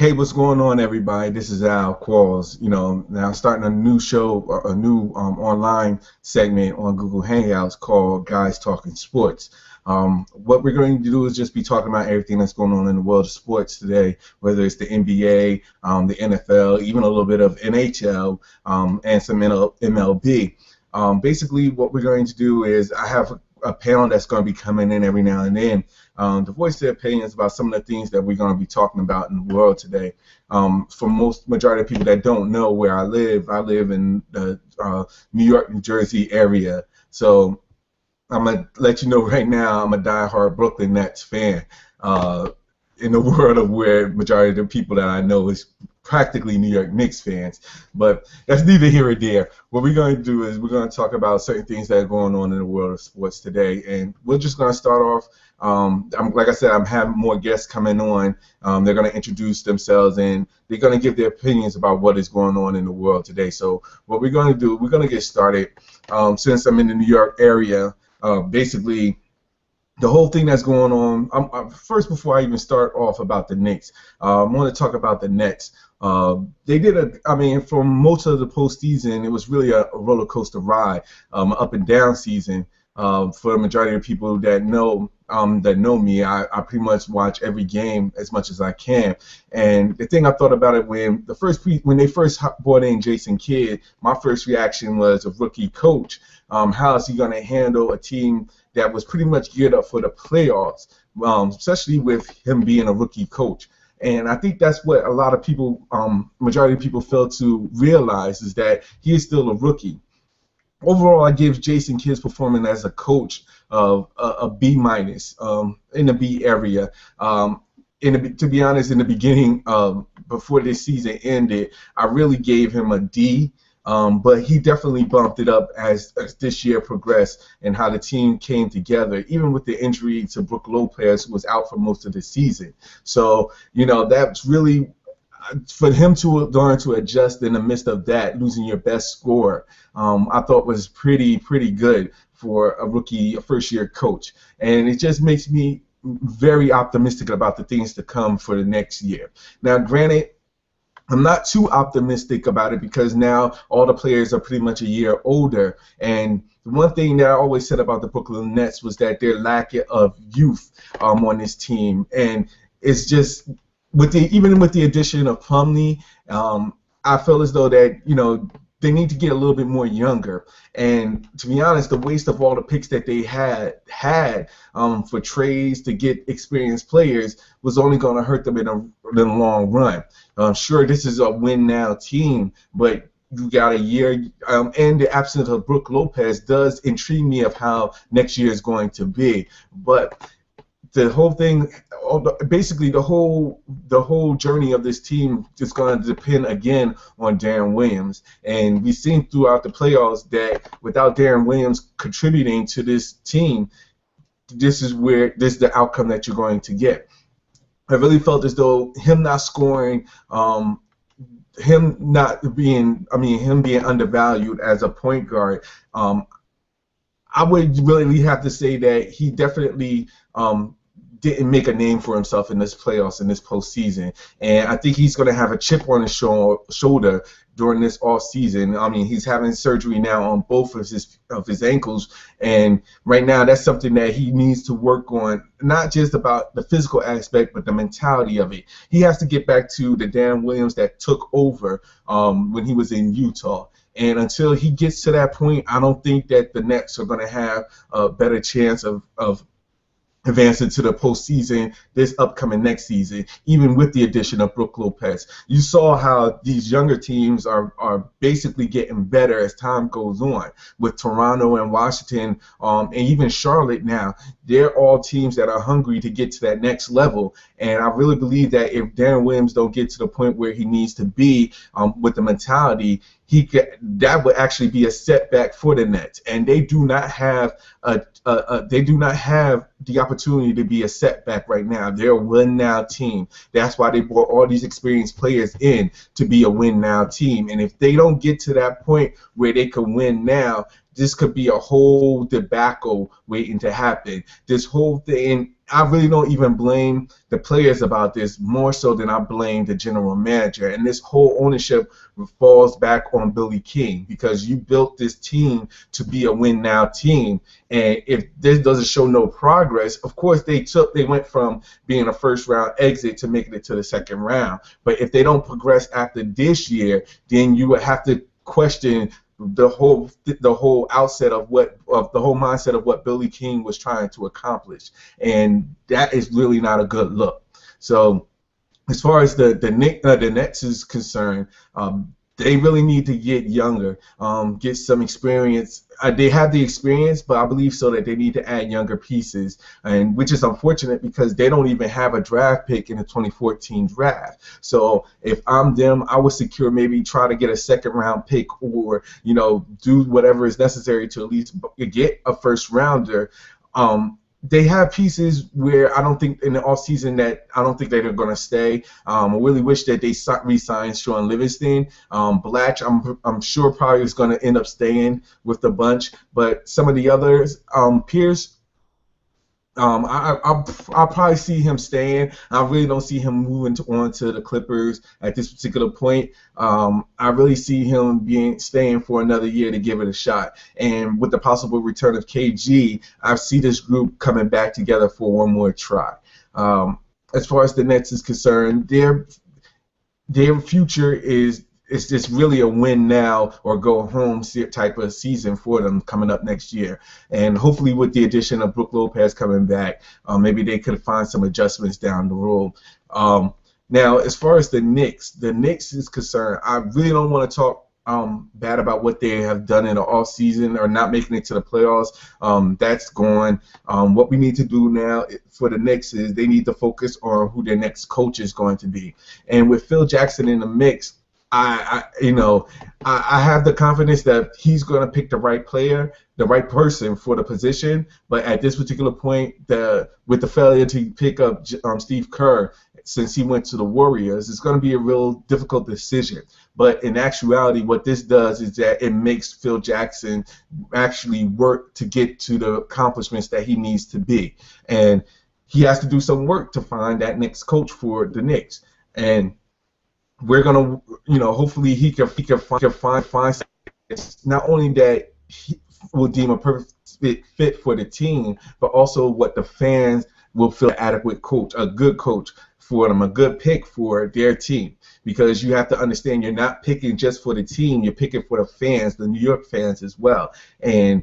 Hey, what's going on, everybody? This is Al Qualls. Now starting a new show, a new online segment on Google Hangouts called Guys Talking Sports. What we're going to do is just be talking about everything that's going on in the world of sports today, whether it's the NBA, the NFL, even a little bit of NHL, and some MLB. Basically, what we're going to do is I have a panel that's going to be coming in every now and then to voice their opinions about some of the things that we're going to be talking about in the world today. For most majority of people that don't know where I live in the New York, New Jersey area. So I'm going to let you know right now I'm a diehard Brooklyn Nets fan. In the world of where majority of the people that I know is practically New York Knicks fans, but that's neither here or there. What we're going to do is we're going to talk about certain things that are going on in the world of sports today, and we're just going to start off. Like I said, I'm having more guests coming on. They're going to introduce themselves and they're going to give their opinions about what is going on in the world today. So what we're going to do, we're going to get started. Since I'm in the New York area, basically, the whole thing that's going on, first before I even start off about the Knicks, I want to talk about the Nets. They did for most of the postseason, it was really a roller coaster ride, up and down season. For the majority of people that know me, I pretty much watch every game as much as I can. And the thing I thought about it when they first brought in Jason Kidd, my first reaction was a rookie coach. How is he going to handle a team that was pretty much geared up for the playoffs, especially with him being a rookie coach? And I think that's what a lot of people, majority of people fail to realize, is that he is still a rookie. Overall, I give Jason Kidd's performance as a coach a B minus, in the B area. To be honest, in the beginning, before this season ended, I really gave him a D. But he definitely bumped it up as this year progressed and how the team came together, even with the injury to Brook Lopez, who was out for most of the season. So, that's really, for him to learn to adjust in the midst of that, losing your best scorer, I thought was pretty good for a first-year coach. And it just makes me very optimistic about the things to come for the next year. Now, granted, I'm not too optimistic about it because now all the players are pretty much a year older. And the one thing that I always said about the Brooklyn Nets was that their lack of youth on this team. And it's just, even with the addition of Plumlee, I feel as though that, they need to get a little bit more younger. And to be honest, the waste of all the picks that they had for trades to get experienced players was only going to hurt them in the long run. Sure, this is a win-now team, but you got a year, and the absence of Brook Lopez does intrigue me of how next year is going to be. But the whole thing, basically the whole journey of this team is going to depend again on Darren Williams. And we've seen throughout the playoffs that without Darren Williams contributing to this team, this is the outcome that you're going to get. I really felt as though him not scoring, him being undervalued as a point guard, I would really have to say that he definitely didn't make a name for himself in this playoffs, in this postseason. And I think he's going to have a chip on his shoulder during this off season. He's having surgery now on both of his ankles, and right now that's something that he needs to work on, not just about the physical aspect, but the mentality of it. He has to get back to the Darren Williams that took over when he was in Utah. And until he gets to that point, I don't think that the Nets are going to have a better chance of advancing to the postseason this upcoming next season, even with the addition of Brook Lopez. You saw how these younger teams are basically getting better as time goes on. With Toronto and Washington, and even Charlotte now, they're all teams that are hungry to get to that next level. And I really believe that if Darren Williams don't get to the point where he needs to be with the mentality, that would actually be a setback for the Nets, and they do not have the opportunity to be a setback right now. They're a win-now team. That's why they brought all these experienced players in to be a win-now team. And if they don't get to that point where they can win now, this could be a whole debacle waiting to happen. This whole thing I really don't even blame the players about this more so than I blame the general manager. And this whole ownership falls back on Billy King, because you built this team to be a win now team. And if this doesn't show no progress, of course they went from being a first round exit to making it to the second round. But if they don't progress after this year, then you would have to question the whole outset of the whole mindset of what Billy King was trying to accomplish, and that is really not a good look. So as far as the Nets is concerned, they really need to get younger, get some experience. They have the experience, but I believe so that they need to add younger pieces, and which is unfortunate because they don't even have a draft pick in the 2014 draft. So if I'm them, I would secure, maybe try to get a second round pick, or do whatever is necessary to at least get a first rounder. They have pieces where I don't think in the offseason that I don't think they're going to stay. I really wish that they re-signed Sean Livingston. Blatch, I'm sure probably is going to end up staying with the bunch. But some of the others, Pierce, I'll probably see him staying. I really don't see him moving on to the Clippers at this particular point. I really see him staying for another year to give it a shot. And with the possible return of KG, I see this group coming back together for one more try. As far as the Nets is concerned, their future is just really a win now or go home type of season for them coming up next year. And hopefully with the addition of Brook Lopez coming back, maybe they could find some adjustments down the road. Now, as far as the Knicks is concerned, I really don't want to talk bad about what they have done in the offseason or not making it to the playoffs. That's gone. What we need to do now for the Knicks is they need to focus on who their next coach is going to be. And with Phil Jackson in the mix, I have the confidence that he's going to pick the right player, the right person for the position. But at this particular point, with the failure to pick up Steve Kerr since he went to the Warriors, it's going to be a real difficult decision. But in actuality, what this does is that it makes Phil Jackson actually work to get to the accomplishments that he needs to be. And he has to do some work to find that next coach for the Knicks. And we're gonna, hopefully he can find not only that he will deem a perfect fit for the team, but also what the fans will feel adequate coach, a good coach for them, a good pick for their team. Because you have to understand, you're not picking just for the team, you're picking for the fans, the New York fans as well. And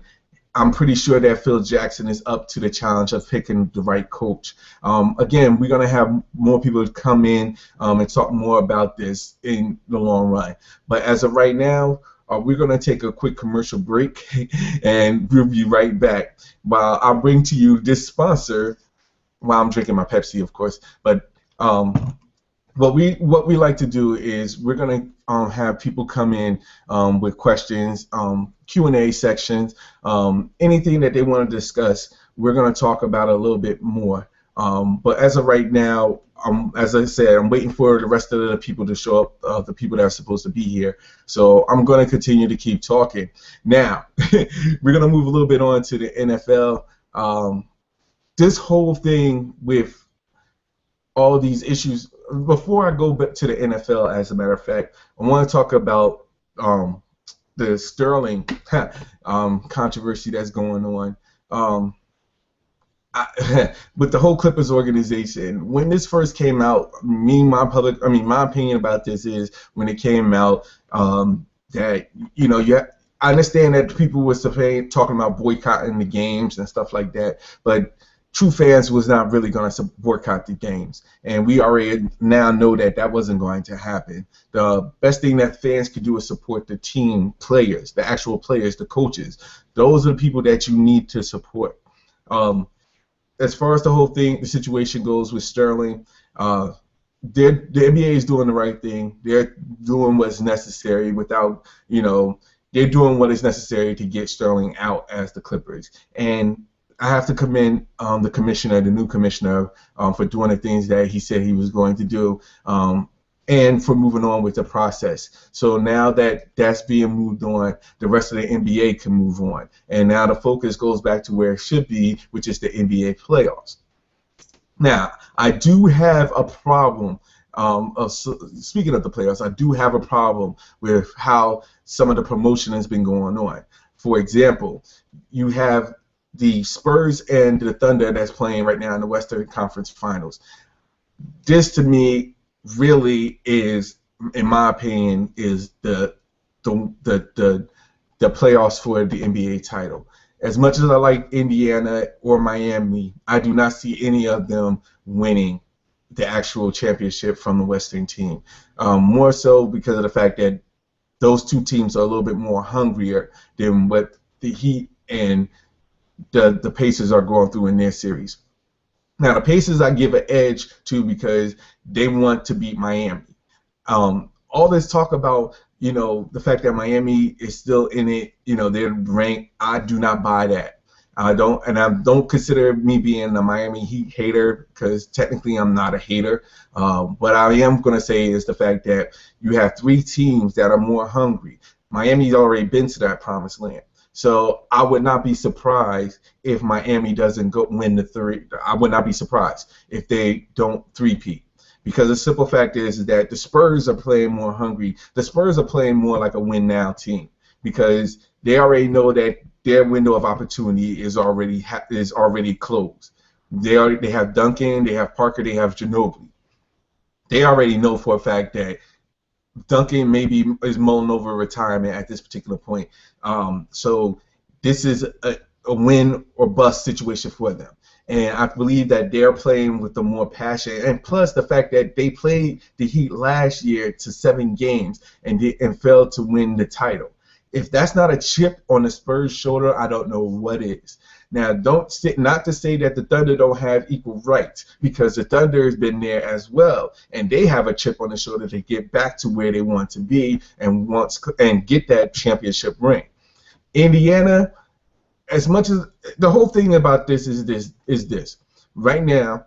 I'm pretty sure that Phil Jackson is up to the challenge of picking the right coach. Again, we're going to have more people come in and talk more about this in the long run. But as of right now, we're going to take a quick commercial break, and we'll be right back. While I'll bring to you this sponsor, while I'm drinking my Pepsi, of course. But what we like to do is we're going to have people come in with questions, Q&A sections, anything that they want to discuss. We're going to talk about it a little bit more. But as of right now, as I said, I'm waiting for the rest of the people to show up, the people that are supposed to be here. So I'm going to continue to keep talking. Now, we're going to move a little bit on to the NFL. This whole thing with all these issues, before I go back to the NFL, as a matter of fact, I want to talk about the Sterling controversy that's going on. With the whole Clippers organization, when this first came out, my opinion about this is when it came out that I understand that people were talking about boycotting the games and stuff like that, but true fans was not really going to boycott the games, and we already now know that that wasn't going to happen. The best thing that fans could do is support the team players, the actual players, the coaches. Those are the people that you need to support. As far as the whole thing, the situation goes with Sterling, the NBA is doing the right thing. They're doing what's necessary they're doing what is necessary to get Sterling out as the Clippers. And I have to commend the new commissioner, for doing the things that he said he was going to do, and for moving on with the process. So now that that's being moved on, the rest of the NBA can move on. And now the focus goes back to where it should be, which is the NBA playoffs. Now, I do have a problem. Speaking of the playoffs, I do have a problem with how some of the promotion has been going on. For example, you have the Spurs and the Thunder that's playing right now in the Western Conference Finals. This to me really is, in my opinion, is the the the playoffs for the NBA title. As much as I like Indiana or Miami, I do not see any of them winning the actual championship from the Western team. More so because of the fact that those two teams are a little bit more hungrier than what the Heat and the Pacers are going through in their series. Now, the Pacers I give an edge to because they want to beat Miami. All this talk about, the fact that Miami is still in it, they're ranked. I do not buy that. I don't consider me being a Miami Heat hater because technically I'm not a hater. What I am going to say is the fact that you have three teams that are more hungry. Miami's already been to that promised land. So I would not be surprised if Miami doesn't go win the three. I would not be surprised if they don't three-peat. Because the simple fact is that the Spurs are playing more hungry. The Spurs are playing more like a win-now team because they already know that their window of opportunity is already closed. They have Duncan, they have Parker, they have Ginobili. They already know for a fact that Duncan maybe is mulling over retirement at this particular point. So this is a win or bust situation for them. And I believe that they're playing with the more passion. And plus the fact that they played the Heat last year to 7 games and failed to win the title. If that's not a chip on the Spurs' shoulder, I don't know what is. Now, not to say that the Thunder don't have equal rights, because the Thunder has been there as well, and they have a chip on the shoulder to get back to where they want to be and get that championship ring. Indiana, as much as the whole thing about this is this. Right now,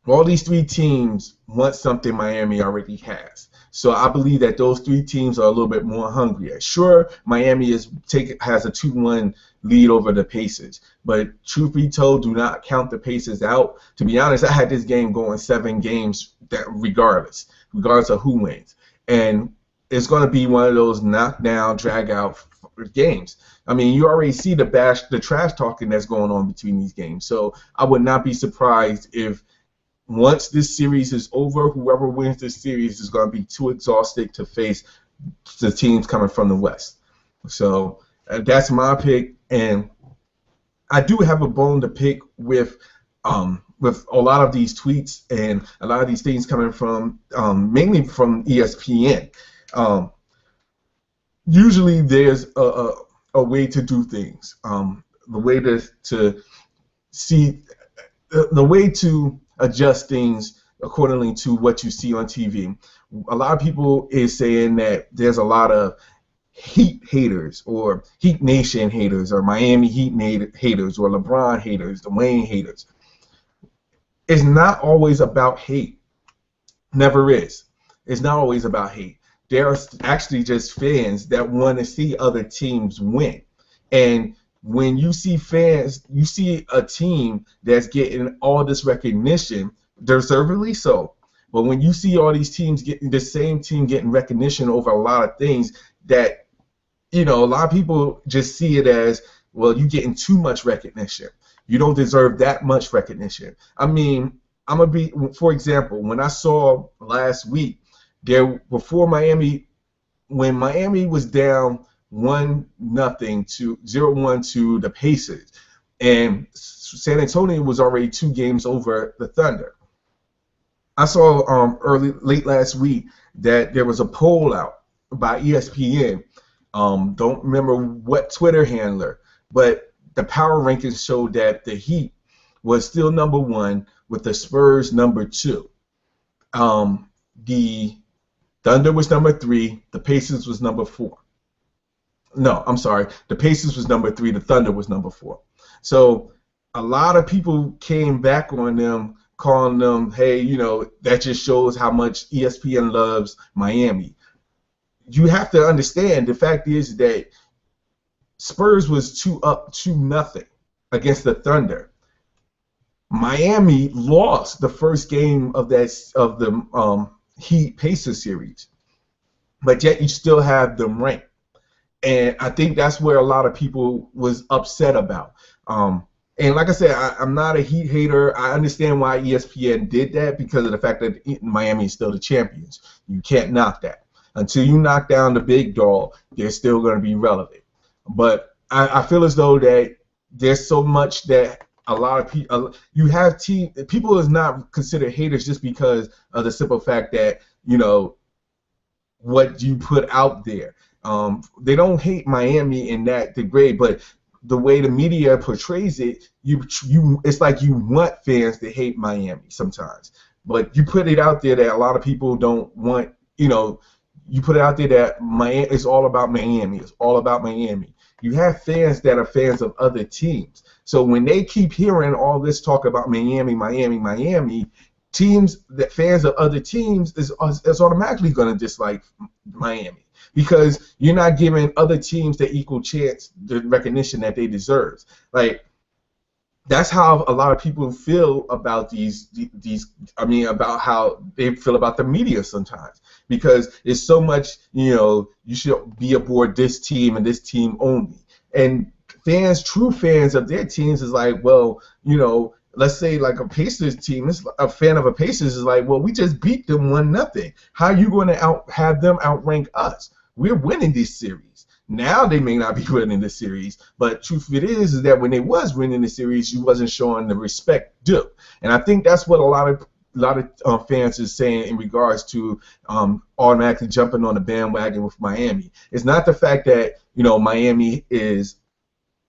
all these three teams want something Miami already has. So I believe that those three teams are a little bit more hungrier. Sure, Miami has a 2-1 lead over the Pacers, but truth be told, do not count the Pacers out. To be honest, I had this game going 7 games regardless of who wins. And it's going to be one of those knockdown, drag-out games. I mean, you already see the trash talking that's going on between these games. So I would not be surprised if once this series is over, whoever wins this series is going to be too exhausted to face the teams coming from the West. So that's my pick, and I do have a bone to pick with a lot of these tweets and a lot of these things coming from mainly from ESPN. Usually, there's a way to do things. The way to see the way to adjust things accordingly to what you see on TV. A lot of people is saying that there's a lot of Heat haters or Heat Nation haters or Miami Heat haters or LeBron haters, Dwayne haters. It's not always about hate. Never is. It's not always about hate. There are actually just fans that want to see other teams win. And when you see fans, you see a team that's getting all this recognition, deservedly so. But when you see all these teams getting the same team getting recognition over a lot of things, that a lot of people just see it as, well, you're getting too much recognition. You don't deserve that much recognition. I mean, for example, when I saw last week when Miami was down 1-0 to 0-1 to the Pacers, and San Antonio was already 2 games over the Thunder. I saw late last week that there was a poll out by ESPN. Don't remember what Twitter handler, but the power rankings showed that the Heat was still number 1 with the Spurs number 2. The Thunder was number 3. The Pacers was number 4. No, I'm sorry. The Pacers was number 3. The Thunder was number 4. So a lot of people came back on them, calling them, hey, that just shows how much ESPN loves Miami. You have to understand, the fact is that Spurs was 2-0 against the Thunder. Miami lost the first game of the Heat Pacers series, but yet you still have them ranked. And I think that's where a lot of people was upset about. And like I said, I'm not a Heat hater. I understand why ESPN did that because of the fact that Miami is still the champions. You can't knock that. Until you knock down the big dog, they're still going to be relevant. But I feel as though that there's so much that a lot of people, you have people is not considered haters just because of the simple fact that, what you put out there. They don't hate Miami in that degree, but the way the media portrays it, it's like you want fans to hate Miami sometimes. But you put it out there that a lot of people don't want, you put it out there that Miami is all about Miami. It's all about Miami. You have fans that are fans of other teams. So when they keep hearing all this talk about Miami, Miami, Miami, fans of other teams is automatically going to dislike Miami because you're not giving other teams the equal chance, the recognition that they deserve. Like, that's how a lot of people feel about about how they feel about the media sometimes, because it's so much, you should be aboard this team and this team only. And true fans of their teams is like, well, let's say like a Pacers team, a fan of a Pacers is like, well, we just beat them 1-0. How are you going to have them outrank us? We're winning this series. Now they may not be winning the series, but truth of it is that when they was winning the series, you wasn't showing the respect due. And I think that's what a lot of fans is saying in regards to automatically jumping on the bandwagon with Miami. It's not the fact that Miami is,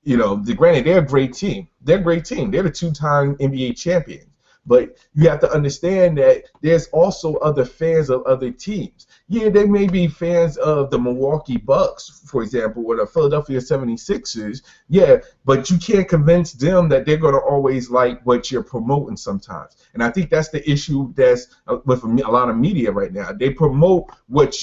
granted they're a great team. They're a great team. They're the 2-time NBA champions. But you have to understand that there's also other fans of other teams. Yeah, they may be fans of the Milwaukee Bucks, for example, or the Philadelphia 76ers. Yeah, but you can't convince them that they're going to always like what you're promoting sometimes. And I think that's the issue that's with a lot of media right now. They promote what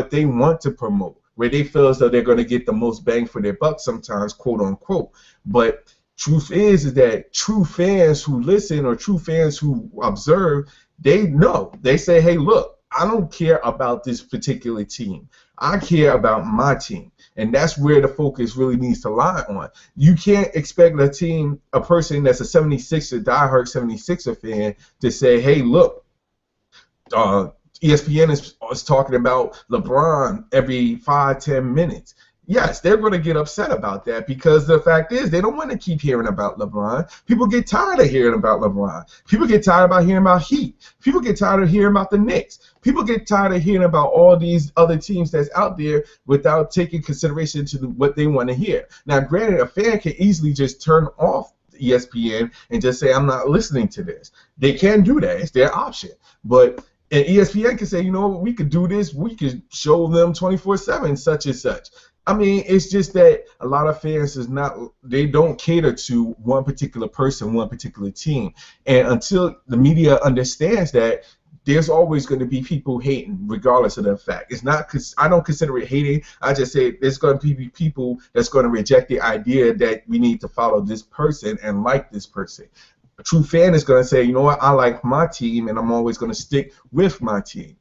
they want to promote, where they feel as though they're going to get the most bang for their buck sometimes, quote unquote. But truth is that true fans who listen or true fans who observe, they know. They say, hey, look, I don't care about this particular team. I care about my team. And that's where the focus really needs to lie on. You can't expect a person that's a 76er, diehard 76er fan to say, hey, look, ESPN is talking about LeBron every 5-10 minutes. Yes, they're going to get upset about that because the fact is they don't want to keep hearing about LeBron. People get tired of hearing about LeBron. People get tired about hearing about Heat. People get tired of hearing about the Knicks. People get tired of hearing about all these other teams that's out there without taking consideration to what they want to hear. Now, granted, a fan can easily just turn off ESPN and just say, I'm not listening to this. They can do that. It's their option. But and ESPN can say, we could do this. We could show them 24/7 such and such. I mean, it's just that a lot of fans they don't cater to one particular person, one particular team. And until the media understands that, there's always going to be people hating, regardless of the fact. It's not because I don't consider it hating. I just say there's going to be people that's going to reject the idea that we need to follow this person and like this person. A true fan is going to say, you know what, I like my team, and I'm always going to stick with my team.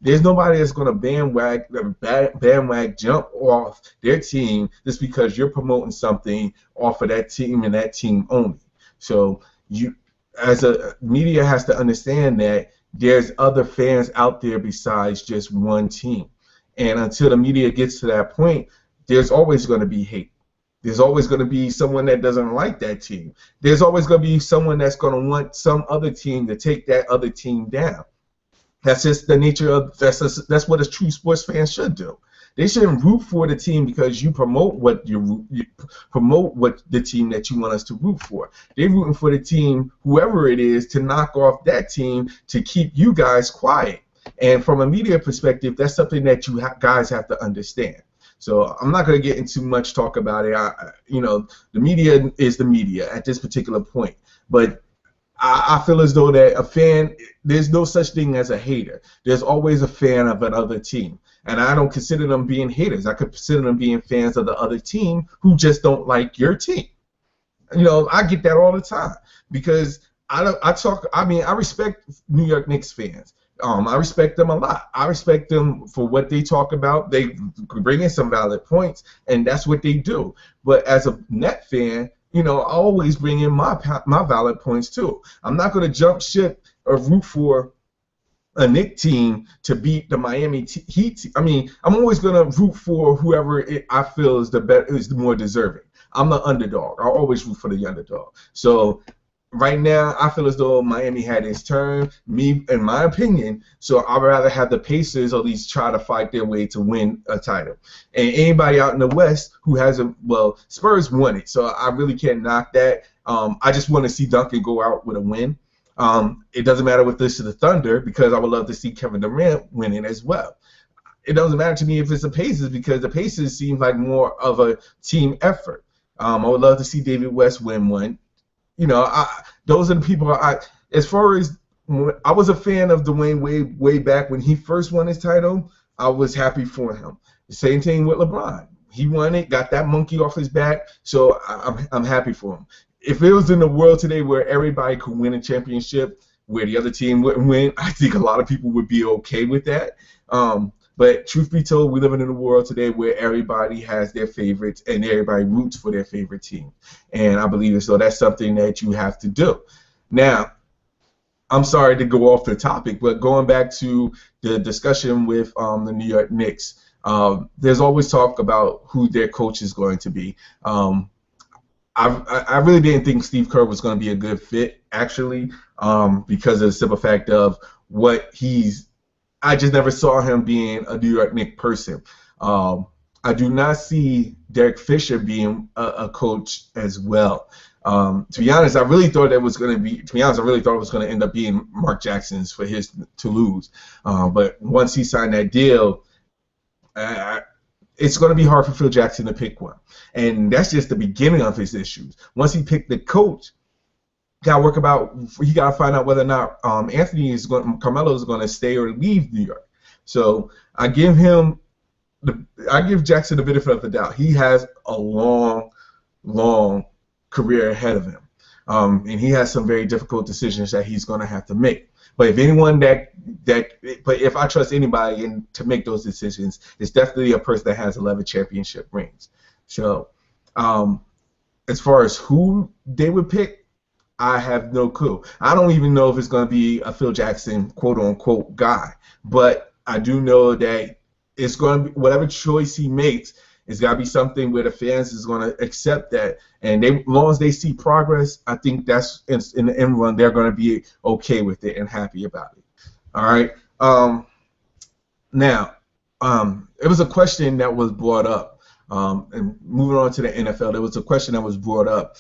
There's nobody that's going to bandwag jump off their team just because you're promoting something off of that team and that team only. So you, as a media, has to understand that there's other fans out there besides just one team. And until the media gets to that point, there's always going to be hate. There's always going to be someone that doesn't like that team. There's always going to be someone that's going to want some other team to take that other team down. That's just the nature of that's what a true sports fan should do. They shouldn't root for the team because you promote you promote what the team that you want us to root for. They're rooting for the team, whoever it is, to knock off that team to keep you guys quiet. And from a media perspective, that's something that you guys have to understand. So I'm not going to get into much talk about it. The media is the media at this particular point, but I feel as though that a fan, there's no such thing as a hater. There's always a fan of another team. And I don't consider them being haters. I consider them being fans of the other team who just don't like your team. I get that all the time because I respect New York Knicks fans. I respect them a lot. I respect them for what they talk about. They bring in some valid points, and that's what they do. But as a Net fan, I always bring in my valid points too. I'm not going to jump ship or root for a Knicks team to beat the Miami Heat. I mean, I'm always going to root for whoever I feel is the more deserving. I'm the underdog. I always root for the underdog. So right now, I feel as though Miami had its turn, in my opinion. So I'd rather have the Pacers at least try to fight their way to win a title. And anybody out in the West who hasn't, well, Spurs won it, so I really can't knock that. I just want to see Duncan go out with a win. It doesn't matter with this to the Thunder because I would love to see Kevin Durant winning as well. It doesn't matter to me if it's the Pacers because the Pacers seem like more of a team effort. I would love to see David West win one. Those are the people. As far as I was a fan of Dwayne Wade way back when he first won his title, I was happy for him. The same thing with LeBron. He won it, got that monkey off his back, so I'm happy for him. If it was in the world today where everybody could win a championship, where the other team wouldn't win, I think a lot of people would be okay with that. But truth be told, we live in a world today where everybody has their favorites and everybody roots for their favorite team. And I believe so that's something that you have to do. Now, I'm sorry to go off the topic, but going back to the discussion with the New York Knicks, there's always talk about who their coach is going to be. I really didn't think Steve Kerr was going to be a good fit, actually, because of the simple fact of what I just never saw him being a New York Knicks person. I do not see Derek Fisher being a coach as well. To be honest, I really thought it was going to end up being Mark Jackson's for his Toulouse. But once he signed that deal, it's going to be hard for Phil Jackson to pick one. And that's just the beginning of his issues. Once he picked the coach, he got to find out whether or not Carmelo is going to stay or leave New York. So I give Jackson the benefit of the doubt. He has a long career ahead of him, and he has some very difficult decisions that he's going to have to make. But if I trust anybody to make those decisions, it's definitely a person that has 11 championship rings. So, as far as who they would pick, I have no clue. I don't even know if it's going to be a Phil Jackson quote-unquote guy. But I do know that it's going to be whatever choice he makes, it's got to be something where the fans is going to accept that. And as long as they see progress, I think that's in the end run, they're going to be okay with it and happy about it. All right. Now, it was a question that was brought up. And moving on to the NFL, there was a question that was brought up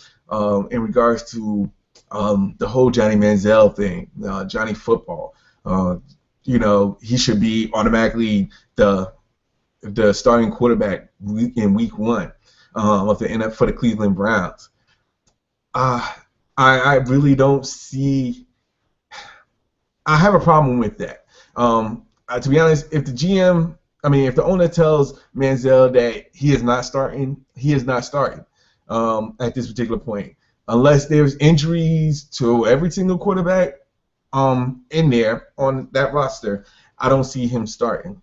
in regards to the whole Johnny Manziel thing, Johnny Football. He should be automatically the starting quarterback in Week 1 of the NFL for the Cleveland Browns. I really don't see. I have a problem with that. To be honest, if the owner tells Manziel that he is not starting, he is not starting at this particular point. Unless there's injuries to every single quarterback in there on that roster, I don't see him starting.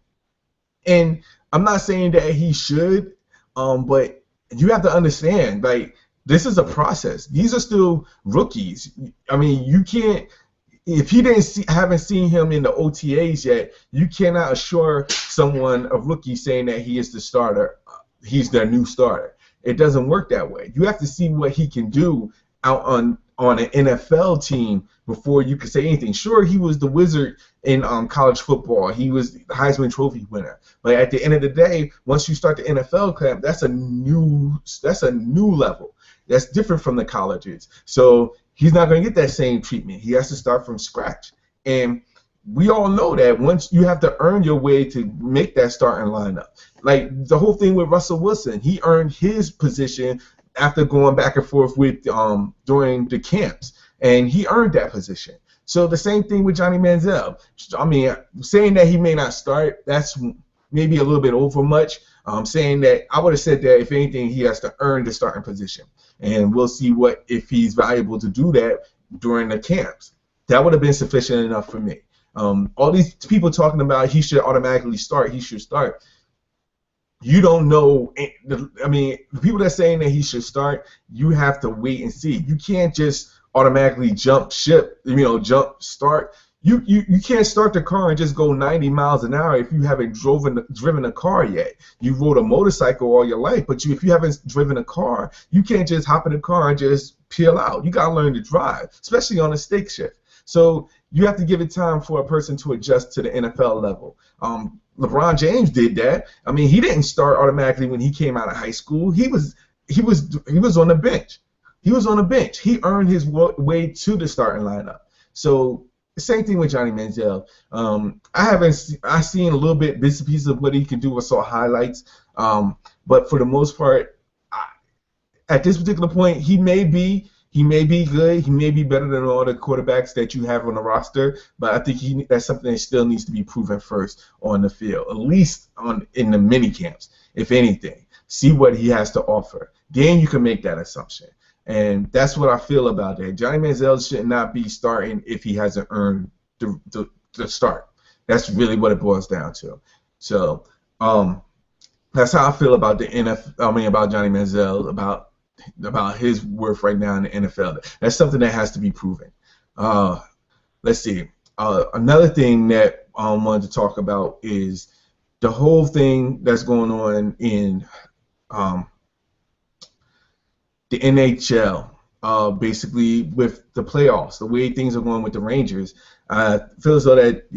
And I'm not saying that he should, but you have to understand, like, this is a process. These are still rookies. I mean, you can't. If you haven't seen him in the OTAs yet, you cannot assure someone, a rookie, saying that he is the starter. He's their new starter. It doesn't work that way. You have to see what he can do out on an NFL team before you can say anything. Sure, he was the wizard in college football. He was the Heisman Trophy winner. But at the end of the day, once you start the NFL camp, that's a new level. That's different from the colleges. So he's not going to get that same treatment. He has to start from scratch. And we all know that once you have to earn your way to make that starting lineup. Like the whole thing with Russell Wilson, he earned his position after going back and forth with during the camps, and he earned that position. So the same thing with Johnny Manziel. I mean, saying that he may not start, that's maybe a little bit over much. Saying that, I would have said that if anything, he has to earn the starting position, and we'll see if he's valuable to do that during the camps. That would have been sufficient enough for me. All these people talking about he should automatically start, he should start. You don't know. I mean, the people that are saying that he should start, you have to wait and see. You can't just automatically jump ship, jump start. You can't start the car and just go 90 miles an hour if you haven't driven a car yet. You rode a motorcycle all your life, but if you haven't driven a car, you can't just hop in the car and just peel out. You got to learn to drive, especially on a stick shift. So you have to give it time for a person to adjust to the NFL level. LeBron James did that. I mean, he didn't start automatically when he came out of high school. He was on the bench. He was on the bench. He earned his way to the starting lineup. So the same thing with Johnny Manziel. I've seen a little bit bits and pieces of what he can do. I saw highlights, but for the most part, at this particular point, he may be good. He may be better than all the quarterbacks that you have on the roster, but I think that's something that still needs to be proven first on the field, at least in the mini camps, if anything. See what he has to offer. Then you can make that assumption. And that's what I feel about that. Johnny Manziel should not be starting if he hasn't earned the start. That's really what it boils down to. So that's how I feel about the NFL. I mean, about Johnny Manziel, about his worth right now in the NFL. That's something that has to be proven. Let's see. Another thing that I wanted to talk about is the whole thing that's going on in the NHL, basically with the playoffs, the way things are going with the Rangers. I feel as though that,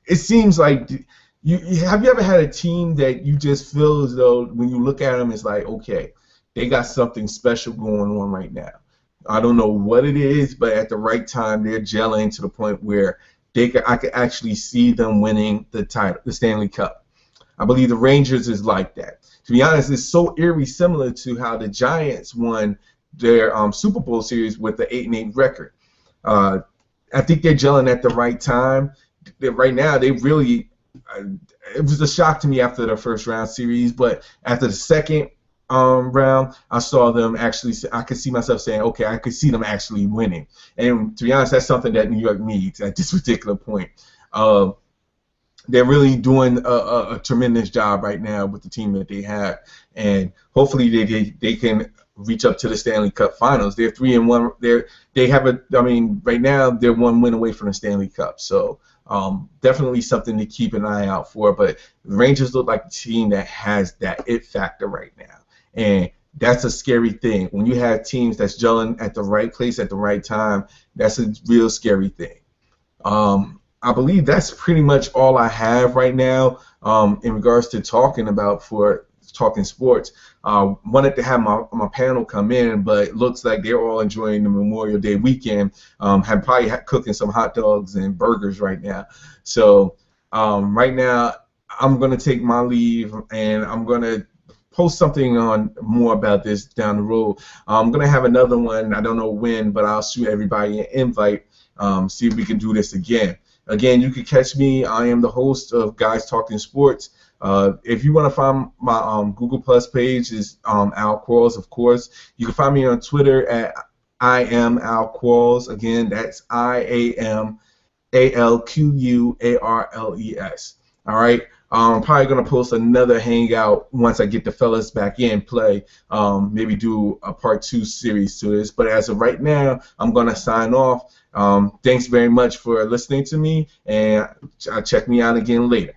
it seems like have you ever had a team that you just feel as though when you look at them, it's like, okay, they got something special going on right now. I don't know what it is, but at the right time, they're gelling to the point where I could actually see them winning the title, the Stanley Cup. I believe the Rangers is like that. To be honest, it's so eerie similar to how the Giants won their Super Bowl series with the 8-8 record. I think they're gelling at the right time. Right now, they really it was a shock to me after the first round series, but after the second round, I saw them actually. I could see myself saying, okay, I could see them actually winning. And to be honest, that's something that New York needs at this particular point. They're really doing a tremendous job right now with the team that they have, and hopefully they can reach up to the Stanley Cup Finals. They're 3-1. They have right now they're 1 win away from the Stanley Cup. So definitely something to keep an eye out for. But the Rangers look like a team that has that it factor right now. And that's a scary thing. When you have teams that's gelling at the right place at the right time, that's a real scary thing. I believe that's pretty much all I have right now in regards to talking sports. Wanted to have my panel come in, but it looks like they're all enjoying the Memorial Day weekend. Probably cooking some hot dogs and burgers right now. So right now, I'm going to take my leave, and I'm going to post something on more about this down the road. I'm going to have another one. I don't know when, but I'll shoot everybody an invite, see if we can do this again. Again, you can catch me. I am the host of Guys Talking Sports. If you want to find my Google Plus page, is Al Qualls, of course. You can find me on Twitter at I am Al Qualls. Again, that's IAMALQUARLES. All right. I'm probably going to post another hangout once I get the fellas back in play. Maybe do a part 2 series to this. But as of right now, I'm going to sign off. Thanks very much for listening to me, and check me out again later.